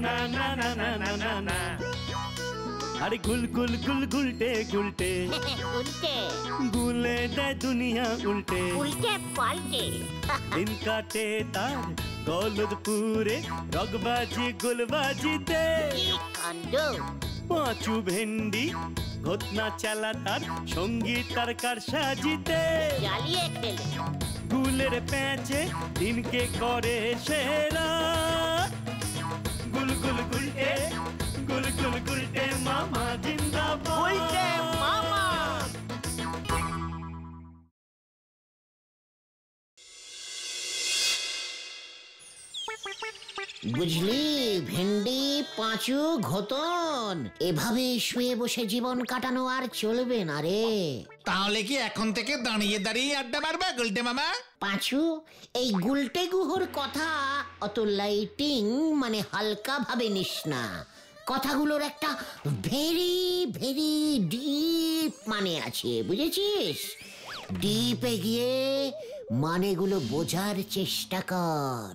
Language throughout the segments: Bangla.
না না না না না না না। আরে গুল গুল গুল গুলটে গুলটে উল্টে গুলে দেয় দুনিয়া উল্টে উল্টে পাল্টে দিন কাটে তার গলদপুরে রগবাজি গুলবাজিতে কি কাণ্ড! পাঁচু ভেন্ডি ঘটনা চালা তার সঙ্গী তার কার সাজিতে জ্বালিয়ে খেলে গুলের প্যাঁচে দিনকে করে সেরা গুল গুল গুলটে গুল গুল গুলটে মামা জিন্দাবাদ উল্টে মামা। বুঝলি ভেন্ডি, পাঁচু, ঘোতন এভাবে শুয়ে বসে জীবন কাটানো আর চলবে না রে। তাহলে কি এখন থেকে দাঁড়িয়ে দাঁড়িয়ে আড্ডা মারবে গুলটে মামা? পাঁচু, এই গুলটে গুহর কথা অত লাইটিং মানে হালকা ভাবে নিস না। কথাগুলোর একটা ভেরি ভেরি ডিপ মানে আছে, বুঝেছিস? ডিপে গিয়ে মানেগুলো বোঝার চেষ্টা কর।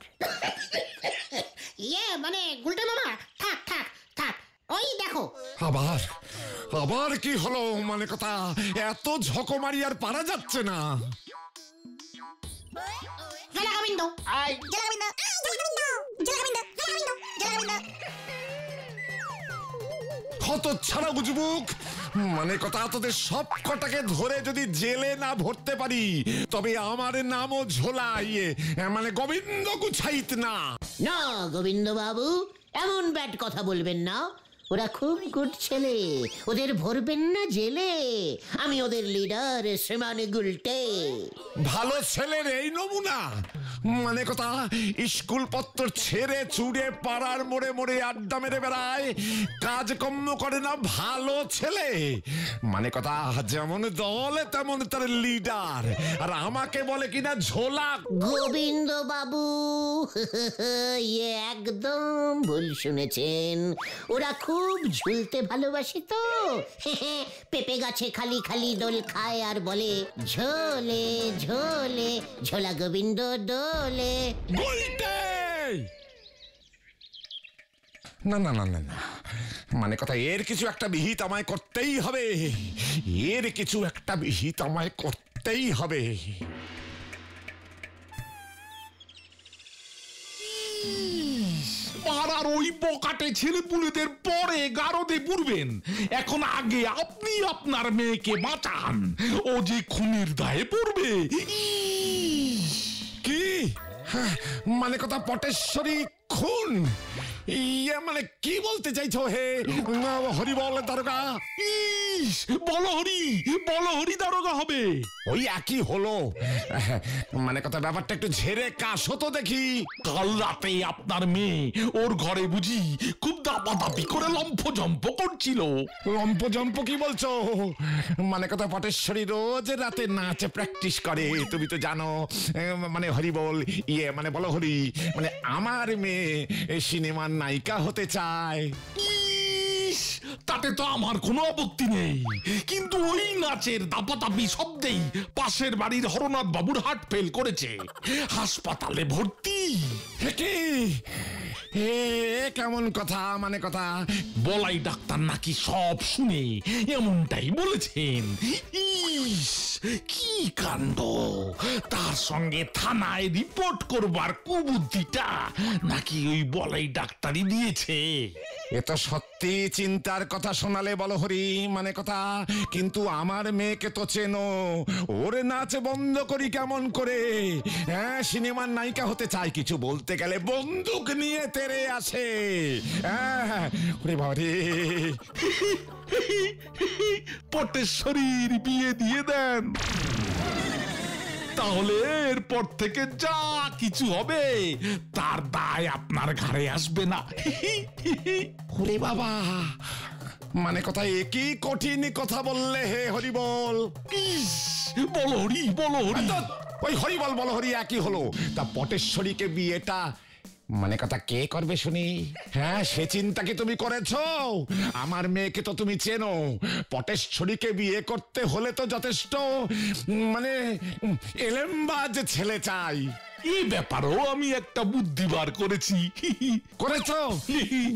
মানে গুলটে মামা, থাক থাক থাক, ওই দেখো। আবার আবার কি হলো? মানে কথা, এত ঝকমারি আর পারা যাচ্ছে না। জলাগোবিন্দ, কত ছাড়া বুঝবুক, মানে কথা, তোদের সব কটাকে ধরে যদি জেলে না ভরতে পারি তবে আমার নামও ঝোলা মানে গোবিন্দ গুছাইত না। না গোবিন্দ বাবু, এমন ব্যাড কথা বলবেন না। ওরা খুব গুড ছেলে, ওদের ভরবেন না জেলে। আমি ওদের লিডার শ্রীমান গুলটে। ভালো ছেলের এই নমুনা, মানে কথা, স্কুল পত্র ছেড়ে চুড়ে পাড়ার মোড়ে মোড়ে আড্ডা মেরে বেড়ায়, কাজকর্ম করে না, ভালো ছেলে। মানে কথা, যেমন দল তেমন তার লিডার, আর আমাকে বলে কিনা ঝোলা। গোবিন্দ বাবু একদম ভুল শুনেছেন। ওরা খুব ঝুলতে ভালোবাসে তো। পেঁপে গাছে খালি খালি দোল খায় আর বলে ঝোলে ঝোলে ঝোলা গোবিন্দ দোলে। না না না না না, মানে কথা, এর কিছু একটা বিহিত আমায় করতেই হবে। এর কিছু একটা বিহিত আমায় করতেই হবে। পাড়ার ওই বকাটে ছেলেপুলেদের পরে গারদে পুরবেন, এখন আগে আপনি আপনার মেয়েকে বাঁচান, ও যে খুনের দায়ে পড়বে। কি মানে কথা, পটেশ্বরী খুন? মানে কি বলতে চাইছো হে হরি বল দারোগা? বলো হরি দারোগা হবে। ওই একই হলো। মানে কথা, ব্যাপারটা একটু ঝেড়ে কাশো তো দেখি। কাল রাতে আপনার মেয়ে ওর ঘরে বুঝি খুব দাপাদাপি করে লম্ফজম্প করছিল। লম্পজম্প কি বলছো? মানে কথা, পটেশ্বরী রোজ রাতে নাচে প্র্যাকটিস করে, তুমি তো জানো। মানে হরি বল, মানে বলো হরি, মানে আমার মেয়ে সিনেমার নায়িকা হতে চায়। তাতে তো আমার কোনো আপত্তি নেই, কিন্তু ওই নাচের দাপাদাপি শব্দেই পাশের বাড়ির হরনাথ বাবুর হার্ট ফেল করেছে, হাসপাতালে ভর্তি। কি কেমন কথা? মানে কথা, বলাই ডাক্তার নাকি সব শুনে এমনটাই বলেছেন। কি কাণ্ড! তার সঙ্গে থানায় রিপোর্ট করবার কুবুদ্ধিটা নাকি ওই বলাই ডাক্তারই দিয়েছে। এ তো সত্যি চিন্তার কথা শোনালে বলো হরি। মানে কথা, কিন্তু আমার মেয়েকে তো চেনো, ওরে নাচ বন্ধ করি কেমন করে? হ্যাঁ, সিনেমার নায়িকা হতে চাই, কিছু বলতে গেলে বন্দুক নিয়ে তেরে আসে। হ্যাঁ, ওরে বাবা রে। পটেশ্বরীর বিয়ে দিয়ে দেন, তাহলে এরপর থেকে যা কিছু হবে তার দায় আপনার ঘাড়ে আসবে না। ওরে বাবা, মানে কথা, একই কঠিন কথা বললে হে হরি বল। বলো হরি, বলো হরি। ওই হরি বল বলো হরি একই হলো। তা পটেশ্বরীকে বিয়েটা মানে কথা কে করবে শুনি? হ্যাঁ, সে চিন্তা কি তুমি করেছো? আমার মেয়েকে তো তুমি চেনো, পটেশ্বরীকে বিয়ে করতে হলে তো যথেষ্ট মানে এলেমবাজ ছেলে চাই। এই ব্যাপারেও আমি একটা বুদ্ধি বার করেছি। করেছো?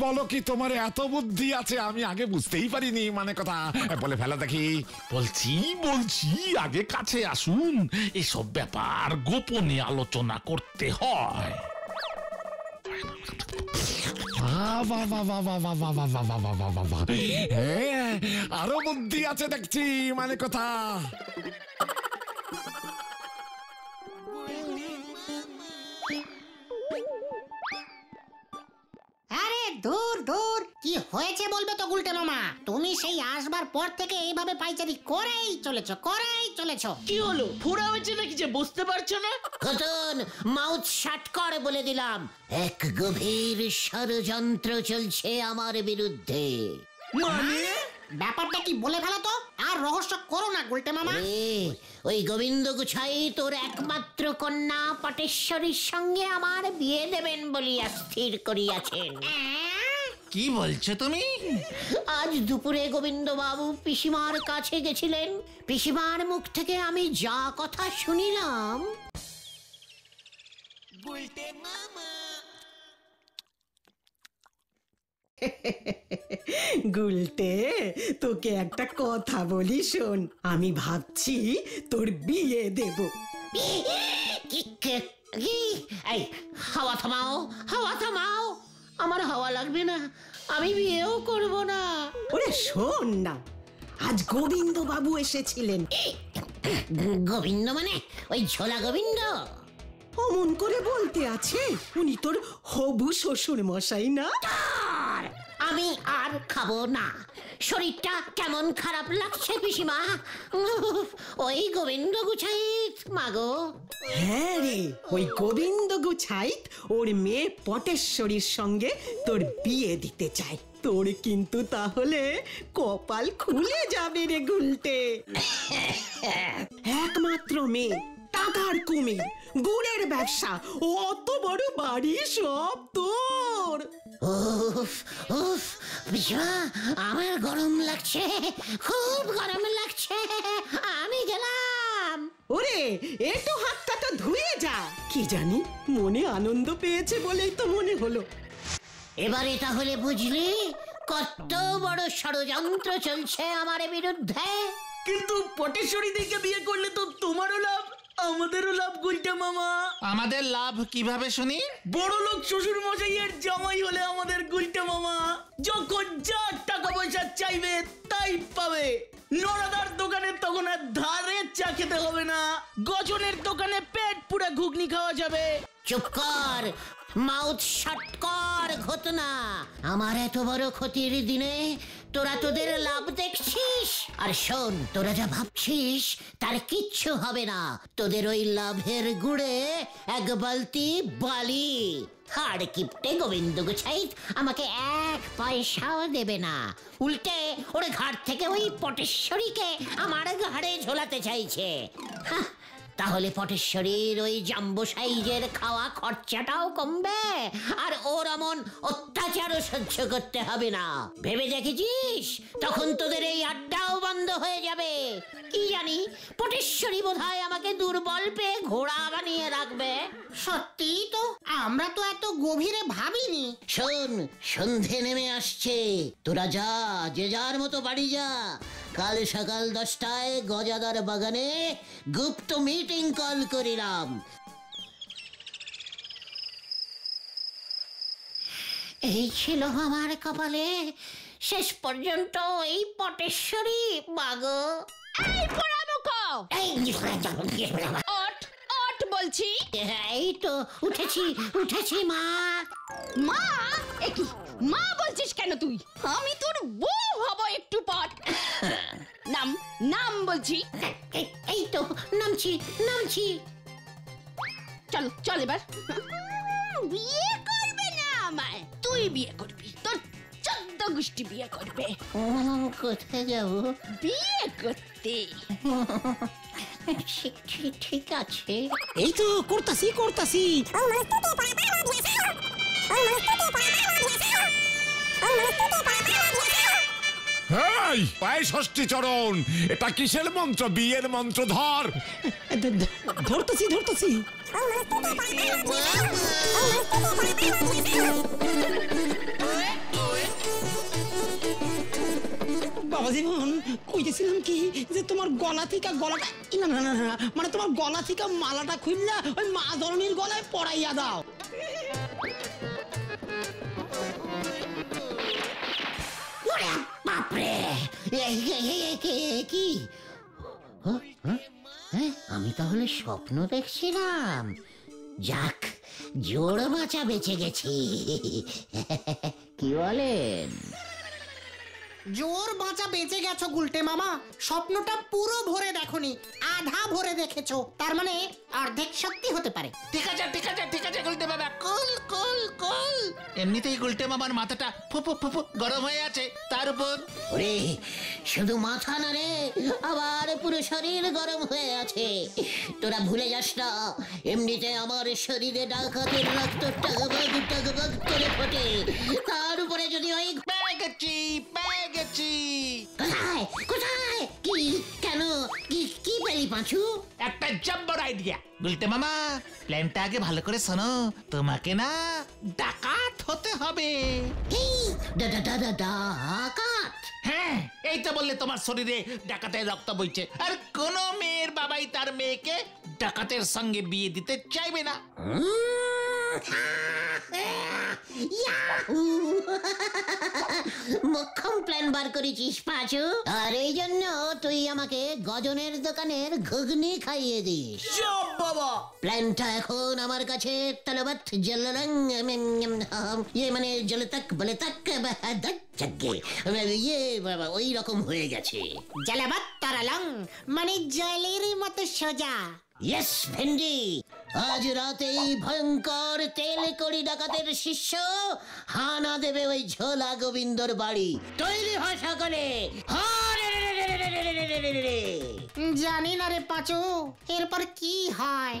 বলো কি তোমার এত বুদ্ধি আছে, আমি আগে বুঝতেই পারিনি। মানে কথা বলে ফেলা দেখি। বলছি আগে কাছে আসুন, এসব ব্যাপার গোপনে আলোচনা করতে হয়। হ্যাঁ, আরো বুদ্ধি আছে দেখছি। মানে কথা আরে দূর দূর, কি হয়েছে বলবে তো গুলটে মামা। তুমি সেই আসবার পর থেকে এইভাবে পাইচারি করেই চলেছো। কি হলো, ফোড়া হয়েছে নাকি যে বুঝতে পারছো না? খতন, মাউথ শাট কর বলে দিলাম। এক গভীর ষড়যন্ত্র চলছে আমার বিরুদ্ধে। মানে ব্যাপারটা কি বলে ফেলো তো, আর রহস্য করো না গুলটে মামা। ওই গোবিন্দ গুছাই তোর একমাত্র কন্যা পটেশ্বরীর সঙ্গে আমার বিয়ে দেবেন বলিয়া স্থির করিয়াছেন। কি বলছো তুমি? আজ দুপুরে গোবিন্দ বাবু পিসিমার কাছে গেছিলেন। পিসিমার মুখ থেকে আমি যা কথা শুনিলাম। গুলটে, তোকে একটা কথা বলি শোন। আমি ভাবছি তোর বিয়ে দেব। এই হাওয়া থামাও, আমার হাওয়া লাগবে না, আমি বিয়েও করব না। ওরে শোন না, আজ গোবিন্দ বাবু এসেছিলেন। গোবিন্দ মানে ওই ঝোলা গোবিন্দ? অমন করে বলতে আছে, উনি তোর হবু শ্বশুর মশাই না? আমি আর খাবো না, শরীরটা কেমন খারাপ লাগছে পিসিমা। ওই গোবিন্দ গুছাইত মাগো। হ্যাঁ রে, ওই গোবিন্দ গুছাইত ওর মেয়ে পটেশ্বরীর সঙ্গে তোর বিয়ে দিতে চায়। তোর কিন্তু তাহলে কপাল খুলে যাবে রে গুলটে। একমাত্র মেয়ে, টাকার কুমির, গুড়ের ব্যবসা, অত বড় বাড়ি সব তোর। উফ উফ পিসিমা, আমার গরম লাগছে, খুব গরম লাগছে, আমি গেলাম। ওরে একটু হাতটা তো ধুয়ে যা। কি জানি মনে আনন্দ পেয়েছে বলেই তো মনে হলো। এবারে তাহলে বুঝলি কত বড় ষড়যন্ত্র চলছে আমার বিরুদ্ধে। কিন্তু পটেশ্বরী দিকে বিয়ে করলে তো তোমারও লাভ, আমাদেরও লাভ গুলটে মামা। আমাদের লাভ কিভাবে শুনি? বড় লোক শ্বশুর মশাইয়ের জামাই হলে আমাদের গুলটে মামা যখন যা টাকা পয়সা চাইবে তাই পাবে। নড়াদার দোকানে তখন আর ধারে চা খেতে হবে না, গজনের দোকানে পেট পুরা ঘুগনি খাওয়া যাবে। চুপ কর, মাউথ শাট কর ঘটনা। আমার এত বড় ক্ষতির দিনে তোরা তোদের লাভ দেখছিস। আর শোন, তোরা যা ভাবছিস তার কিচ্ছু হবে না। তোদের ওই লাভের গুড়ে এক বালতি বালি। হাড় কিপটে গোবিন্দ গুছাইত আমাকে এক পয়সাও দেবে না, উল্টে ওর ঘাট থেকে ওই পটেশ্বরীকে আমার ঘাড়ে ঝোলাতে চাইছে। তাহলে পটেশ্বরীর ওই জাম্বো সাইজের খাওয়া খরচাটাও কমবে, আর ওর এমন অত্যাচারও সহ্য করতে হবে না। ভেবে দেখেছিস তখন তোদের এই আড্ডাও বন্ধ হয়ে যাবে। কি জানি পটেশ্বরী বোধহয় আমাকে দুর্বল পেয়ে ঘোড়া বানিয়ে রাখবে। সত্যি তো, আমরা তো এত গভীরে ভাবিনি। শোন, সন্ধে নেমে আসছে, তোরা যা, যে যার মতো বাড়ি যা। কাল সকাল 10টায় গজাদার বাগানে গুপ্ত মিটিং কল করিলাম। এই ছিল আমার কপালে, শেষ পর্যন্ত এই পটেশ্বরী মাগো। এই পোড়ামুখো, ওঠ ওঠ বলছি। এই তো উঠেছি মা। মা? একই মা বলছিস কেন তুই? আমি তোর বউ হব একটু পর। নাম নাম বলছি। এই তো নামছি। চল চল এবার। বিয়ে করবে না আমায়, তুই বিয়ে করবি, তোর 14 গোষ্ঠী বিয়ে করবে। কোথায় যাবো? বিয়ে করতে। ঠিক আছে। এই তো করতাছি। হ্যাঁ, এই পায়ে ষষ্ঠী চরণ, এটা কিসের মন্ত্র? বিয়ের মন্ত্র ধর। ধরতেছি ধরতেছি। বাবা জীবন, কইতেছিলাম কি যে তোমার গলা থেকে গলাটা না না না না, মানে তোমার গলা থেকে মালাটা খুললা ওই মা ধরনীর গলায় পরাইয়া দাও। বাপরে, কি আমি তাহলে স্বপ্ন দেখছিলাম? যাক, জোড় বাঁচা বেঁচে গেছি। কি বলেন? জোর বাঁচা বেঁচে গেছো গুলটে মামা। স্বপ্নটা পুরো ভরে দেখোনি, আধা ভরে দেখেছো। তার মানে অর্ধেক সত্যি হতে পারে। ঠিক আছে ঠিক আছে ঠিক আছে গুলটে বাবা, কুল কুল কুল। এমনিতেই গুলটে মামার মাথাটা ফুপু ফুপু গরম হয়ে আছে, তার উপর ওরে শুধু মাথা না রে, আবার পুরো শরীর গরম হয়ে আছে। তোরা ভুলে যাস না, এমনিতে আমার শরীরে ডাকাতের রক্ত টগবগ টগবগ করে ফোটে। তার উপরে যদি ওই পেয়ে গেছি পেয়ে গেছি। কোথায় কোথায় কি কেন কি কি পেলি পাঁচু? একটা জব্বর আইডিয়া গুলটে মামা। প্ল্যানটা আগে ভালো করে শোনো। তোমাকে না ডাকাত হতে হবে। কি ডাকাত? হ্যাঁ, এই তো বললে তোমার শরীরে ডাকাতের রক্ত বইছে। আর কোন মেয়ের বাবাই তার মেয়েকে ডাকাতের সঙ্গে বিয়ে দিতে চাইবে না। মোক্ষম প্ল্যান বার করেছিস পাঁচু, আর এই জন্য তুই আমাকে গজনের দোকানের ঘুগনি খাইয়ে দিস। বাবা, প্ল্যানটা এখন আমার কাছে তলবৎ জলরং মানে জলতক বলে তাক ওই রকম হয়ে গেছে। জালাবাত তারালং মানে জলের মতো সোজা। ইয়েস ভেন্ডি, আজ রাতেই ভয়ঙ্কর তেল কড়ি ডাকাতের শিষ্য হানা দেবে ওই ঝোলা গোবিন্দর বাড়ি। তৈরি হয় সকলে। জানি না রে পাঁচু, এরপর কি হয়।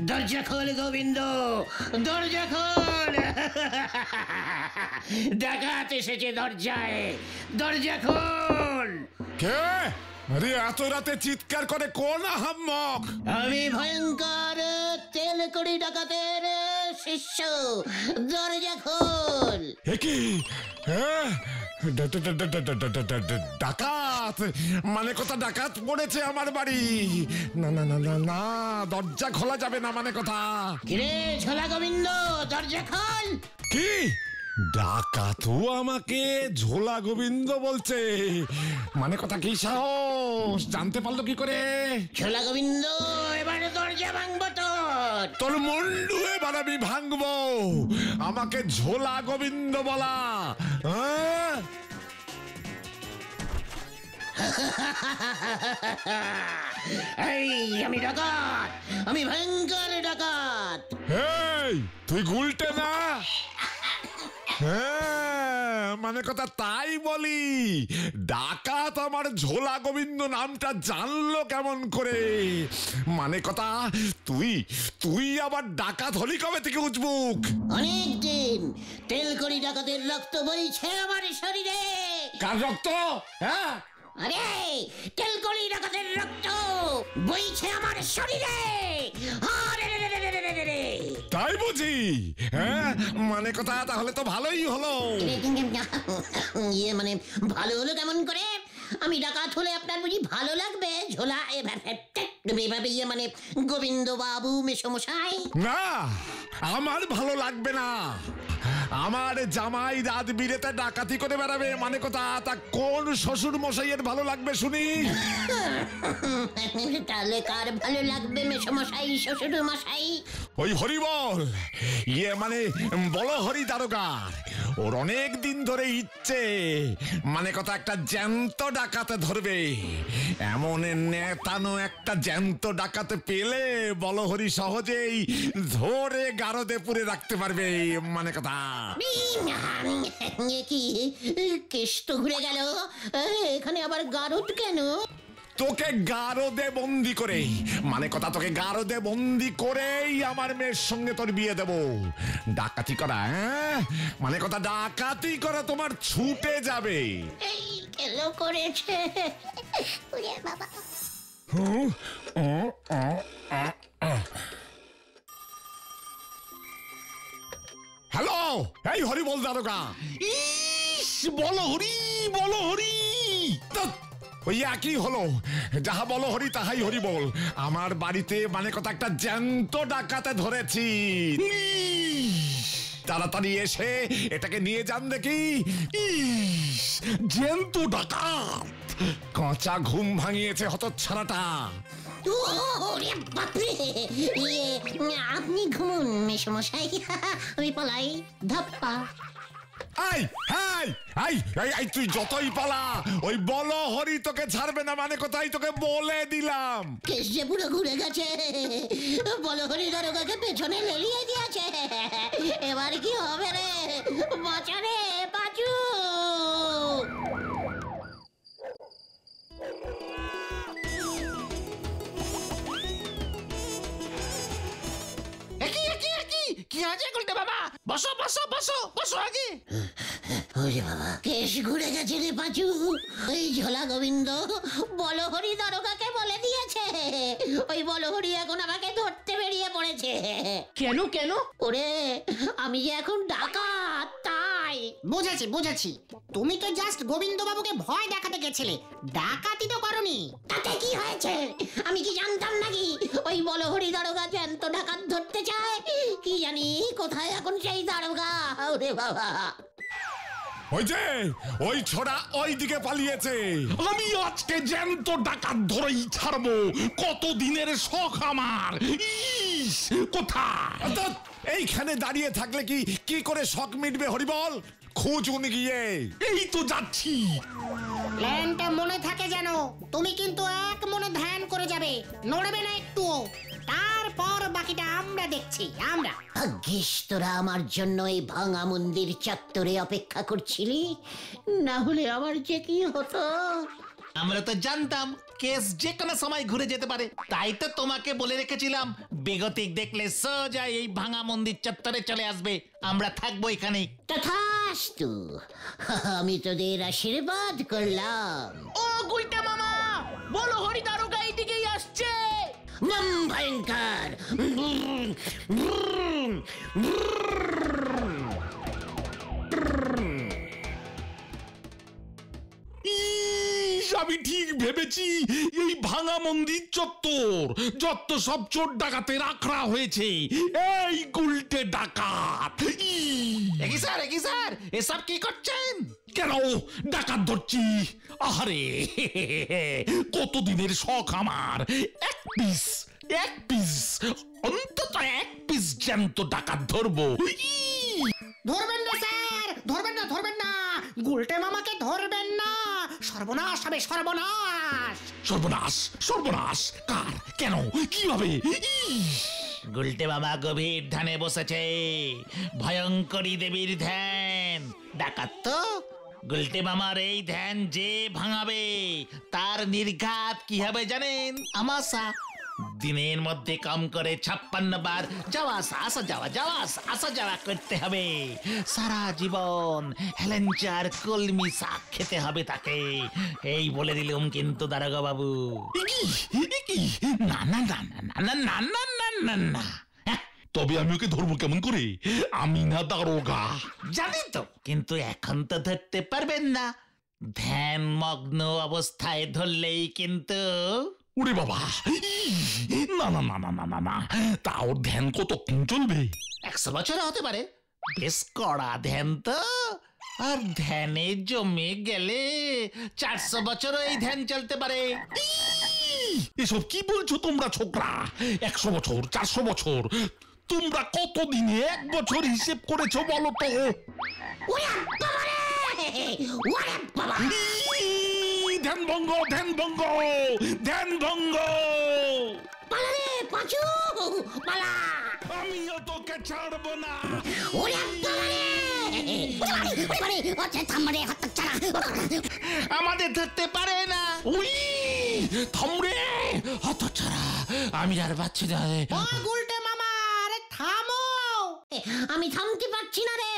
দরজা খোল গোবিন্দ, দরজা খোল। ডাকাত এসেছে দরজায়, দরজা খোল। কে? আরে এত রাতে চিৎকার করে কোন আহাম্মক? আমি ভয়ঙ্কর তেল কড়ি ডাকাতের শিষ্য, দরজা খোল। কি ডাকাত? মানে কথা ডাকাত পড়েছে আমার বাড়ি? না না না না না, দরজা খোলা যাবে না। মানে কথা কিরে ঝোলা গোবিন্দ, দরজা খোল। কি? ডাকাতও আমাকে ঝোলা গোবিন্দ বলছে? মানে কথা কি সাহস? জানতে পারলো কি করে? ঝোলা গোবিন্দ, এবারে দরজা ভাঙবো তোর। তোর মুন্ডু এবার আমি ভাঙবো। আমাকে ঝোলা গোবিন্দ বলা? হ্যাঁ, এই আমি ডাকাত, আমি ভয়ঙ্কর ডাকাত। এই তুই গুলটে না? হ্যাঁ, মানে কথা তাই বলি। ডাকাত আমার ঝোলা গোবিন্দ নামটা জানলো কেমন করে? মানে কথা তুই তুই আবার ডাকাত হলি কবে থেকে উজবুক? অনেকদিন। তেল কড়ি ডাকাতের রক্ত বইছে আমার শরীরে। কার রক্ত? হ্যাঁ, আরে তেল কড়ি ডাকাতের রক্ত বইছে আমার শরীরে। তাই বুঝি? হ্যাঁ, মানে কথা তাহলে তো ভালোই হলো। ইয়ে মানে ভালো হলো কেমন করে? আমি ডাকাত হলে আপনার বুঝি ভালো লাগবে? ঝোলা এভাবে ইয়ে মানে গোবিন্দ বাবু মেসমশাই। না, আমার ভালো লাগবে না। আমার জামাই রাত বিরেতে ডাকাতি করে বেড়াবে। মানে কথা তা কোন শ্বশুর মশাইয়ের ভালো লাগবে শুনি? তাহলে কার ভালো লাগবে মেসমশাই, শ্বশুর মশাই? ওই হরিবল, ইয়ে মানে বলো হরি দারোগার। ওর অনেক দিন ধরে ইচ্ছে, মানে কথা একটা জ্যান্ত ডাকাতে ধরবে। এমন নেতানো একটা জ্যান্ত ডাকাতে পেলে বলো হরি সহজেই ধরে গারদে পুরে রাখতে পারবে। মানে কথা কি কেষ্ট তো ঘুরে গেল, এখানে আবার গারদ কেন? তোকে গারদে বন্দি করে, মানে কথা তোকে গারদে বন্দি করেই আমার মেয়ের সঙ্গে তোর বিয়ে দেব। ডাকাতি করা, হ্যাঁ? মানে কথা ডাকাতি করা তোমার ছুটে যাবে। এই কেন করেছে বাবা? হ্যালো, এই হরি বল দারোগা। ইস, বলো হরি, বলো হরি। ওই একই হলো, যাহা বলো হরি তাহাই হরি বল। আমার বাড়িতে মানে কথা একটা জ্যান্ত ডাকাতে ধরেছি। তাড়াতাড়ি এসে এটাকে নিয়ে যান দেখি। ইস, জ্যান্ত ডাকাত। কাঁচা ঘুম ভাঙিয়েছে হতচ্ছাড়াটা। আপনি ঘুমুন মেসমশাই, আমি পালাই। ধাপ্পা। তুই যতই পালা, ওই বলো হরি তোকে ছাড়বে না, মানে কোথায় তোকে বলে দিলাম। কেস যে পুরো ঘুরে গেছে, বলো হরি দারোগাকে পেছনে লেলিয়ে দিয়েছে। এবার কি হবে রে? বাঁচা রে বাঁচু। কি আছে গুলটে বাবা? বসো বসো বসো বসো আগে। ওরে বাবা, কেস ঘুরে গেছে রে পাঁচু। ওই ঝোলা গোবিন্দ বলহরি দারোগাকে বলে দিয়েছে। ওই বলহরি এখন আমাকে ধরতে বেরিয়ে পড়েছে। কেন কেন? ওরে, আমি যে এখন ডাকাত, তাই। বুঝেছি বুঝেছি, তুমি তো জাস্ট গোবিন্দ বাবুকে ভয় দেখাতে গেছিলে, ডাকাতি তো করনি। তাতে কি হয়েছে? আমি কি জানতাম নাকি ওই বলহরি দারোগা জ্যান্ত ডাকাত ধরতে চায়? কি জানি কোথায় এখন সেই দারোগা। ওরে বাবা, ওই যে ওই ছোড়া ওই দিকে পালিয়েছে। আমি আজকে জ্যান্ত ডাকাত ধরেই ছাড়বো। কত দিনের শখ আমার। ইস, কোথায়? এইখানে দাঁড়িয়ে থাকলে কি করে শখ মিটবে হরিবল? খুঁজুন গিয়ে। এই তো যাচ্ছি। প্ল্যানটা মনে থাকে যেন, তুমি কিন্তু এক মনে ধ্যান করে যাবে, নড়বে না একটুও। তারপর বাকিটা আমরা দেখছি, আমরা। ভাগ্যিস তোরা আমার জন্য এই ভাঙা মন্দির চত্বরে অপেক্ষা করছিলি, না হলে আমার যে কি হতো। আমরা তো জানতাম কেস যে কোনো সময় ঘুরে যেতে পারে, তাই তো তোমাকে বলে রেখেছিলাম বেগতিক দেখলে সোজা এই ভাঙা মন্দির চত্বরে চলে আসবে, আমরা থাকবো এখানেই। তথাস্তু, আমি তোদের আশীর্বাদ করলাম। ও গুলটে মামা, বলো হরি দারোগা এইদিকেই আসছে। মম ভয়ঙ্কর। আমি ঠিক ভেবেছি এই ভাঙা মন্দির চত্বর যত সব চোর ডাকাতে রাখা হয়েছে এই গুলটে ডাকাত। একই স্যার এসব কি করছেন? কেন ডাকাত ধরছি? আরে কতদিনের শখ আমার। এক পিস অন্তত এক পিস জ্যান্ত ডাকাত ধরবো। ধরবেন না স্যার, ধরবেন না, গুলটে মামাকে ধরবেন না। সর্বনাশ হবে, সর্বনাশ। সর্বনাশ কার? কেন? কিভাবে? গুলটে বাবা গভীর ধ্যানে বসেছে, ভয়ঙ্করী দেবীর ধ্যান। ডাকাত তো গুলটে মামার এই ধ্যান যে ভাঙাবে তার নির্ঘাত কি হবে জানেন? আমাশা। দিনের মধ্যে কম করে 56 বার যাওয়া আসা যাওয়া করতে হবে। সারা জীবন হেলেঞ্চার কলমি শাক খেতে হবে তাকে। এই বলে দিলুম কিন্তু দারোগা বাবু। না, তবে আমি ওকে ধরবো কেমন করে? আমি না দারোগা। জানি তো, কিন্তু এখন তো ধরতে পারবেন না। ধ্যান মগ্ন অবস্থায় ধরলেই কিন্তু। ওরে বাবা, না, তা ওর ধ্যান কতক্ষণ চলবে? 100 বছর হতে পারে। বেশ কড়া ধ্যান তো, আর ধ্যানে জমে গেলে 400 বছরও এই ধ্যান চলতে পারে। এসব কি বলছো তোমরা ছোকরা? 100 বছর, 400 বছর, তোমরা কতদিনে 1 বছর হিসেব করেছো বলো তো? ধ্যান ভঙ্গ। পালা রে পাঁচু, পালা। আমিও তোকে ছাড়বো না। ওরে বাবা রে! আমাদের ধরতে পারে না। উই থামরে হতছাড়া, আমি আর বাচ্চা না রে। ও গুলটে মামা, আরে থামো। আমি থামতে পারছি না রে,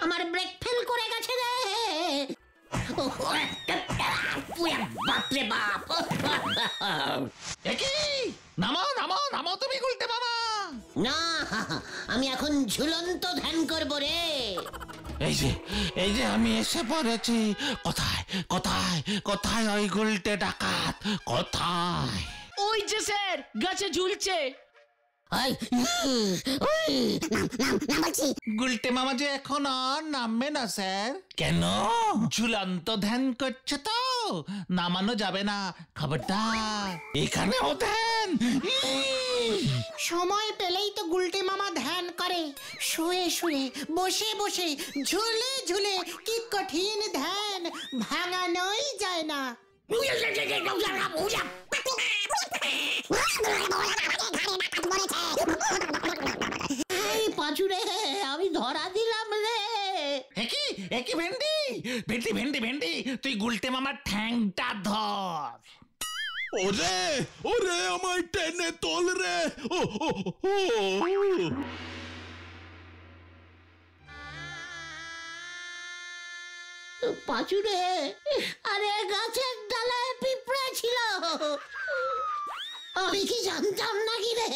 আমার ব্রেক ফেল করে গেছে রে। বাপরে বাপ! একই নামো নামো নামো তুমি গুলটে মামা। না, আমি এখন ঝুলন্ত ধ্যান করবো রে। এই যে আমি এসে পড়েছি। কোথায় কোথায় কোথায় ওই গুলটে ডাকাত কোথায়? ওই যে স্যার গাছে ঝুলছে। গুলটে মামা যে এখন আর নামবে না স্যার। কেন? ঝুলন্ত ধ্যান করছে তো, নামানো যাবে না, খবরদার। এখানেও ধ্যান। সময় পেলেই তো গুলটে মামা ধ্যান করে, শুয়ে শুয়ে, বসে বসে, ঝুলে ঝুলে। কি কঠিন ধ্যান, ভাঙানোই যায় না। পাঁচুরে, আমি ধরা দিলাম রে। একই একই ভেন্ডি ভেন্ডি ভেন্ডি ভেন্ডি, তুই গুলটে মামার ঠ্যাংটা ধর। ওরে ওরে আমায় টেনে তোল রে। ও ও ও পাঁচুরে, আরে গাছের ডালায় পিঁপড়া ছিল, আমি কি জানতাম নাকি রে?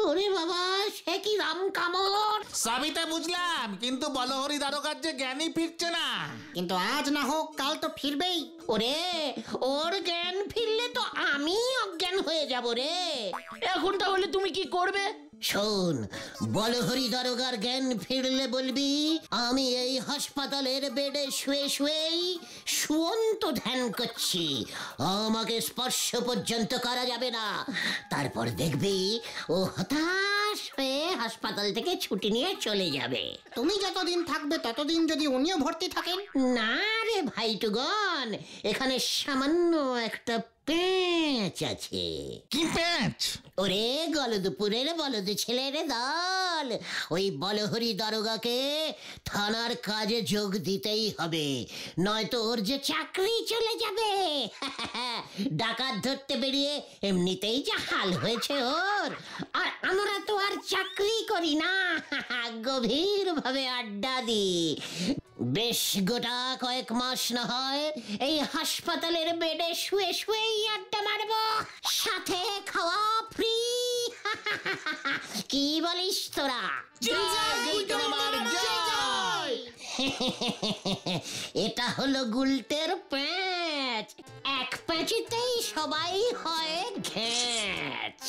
ওরে বাবা, সে কি রাম কামড়! সবই তো বুঝলাম, কিন্তু বলহরি দারোগার যে জ্ঞানই ফিরছে না। কিন্তু আজ না হোক কাল তো ফিরবেই। ওরে, ওর জ্ঞান ফিরলে তো আমি অজ্ঞান হয়ে যাব রে। এখন তাহলে তুমি কি করবে? শোন, বলহরি দারোগার জ্ঞান ফিরলে বলবি আমি এই হাসপাতালের বেডে শুয়ে শুয়েই শুয়ন্ত ধ্যান করছি, আমাকে স্পর্শ পর্যন্ত করা যাবে না। তারপর দেখবি ও হতাশ হয়ে হাসপাতাল থেকে ছুটি নিয়ে চলে যাবে। তুমি যতদিন থাকবে ততদিন যদি উনিও ভর্তি থাকেন। না রে ভাইটুগণ, এখানে সামান্য একটা পেঁচ আছে। কি প্যাঁচ? ওরে গলদপুরের বলদ ছেলের দল, ওই বলহরি দারোগাকে থানার কাজে যোগ দিতেই হবে, নয়তো ওর যে চাকরি চলে যাবে। ডাকাত ধরতে বেরিয়ে এমনিতেই যা হাল হয়েছে ওর, আর আমরা তো আর চাকরি করি না, গভীর ভাবে আড্ডা দিই। বেশ গোটা কয়েক মাস না হয় এই হাসপাতালের বেডে শুয়ে শুয়েই আড্ডা মারবো, সাথে খাওয়া ফ্রি। কি বলিস তোরা? এটা হলো গুলটের প্যাঁচ, এক প্যাঁচিতেই সবাই হয় ঘ্যাঁচ।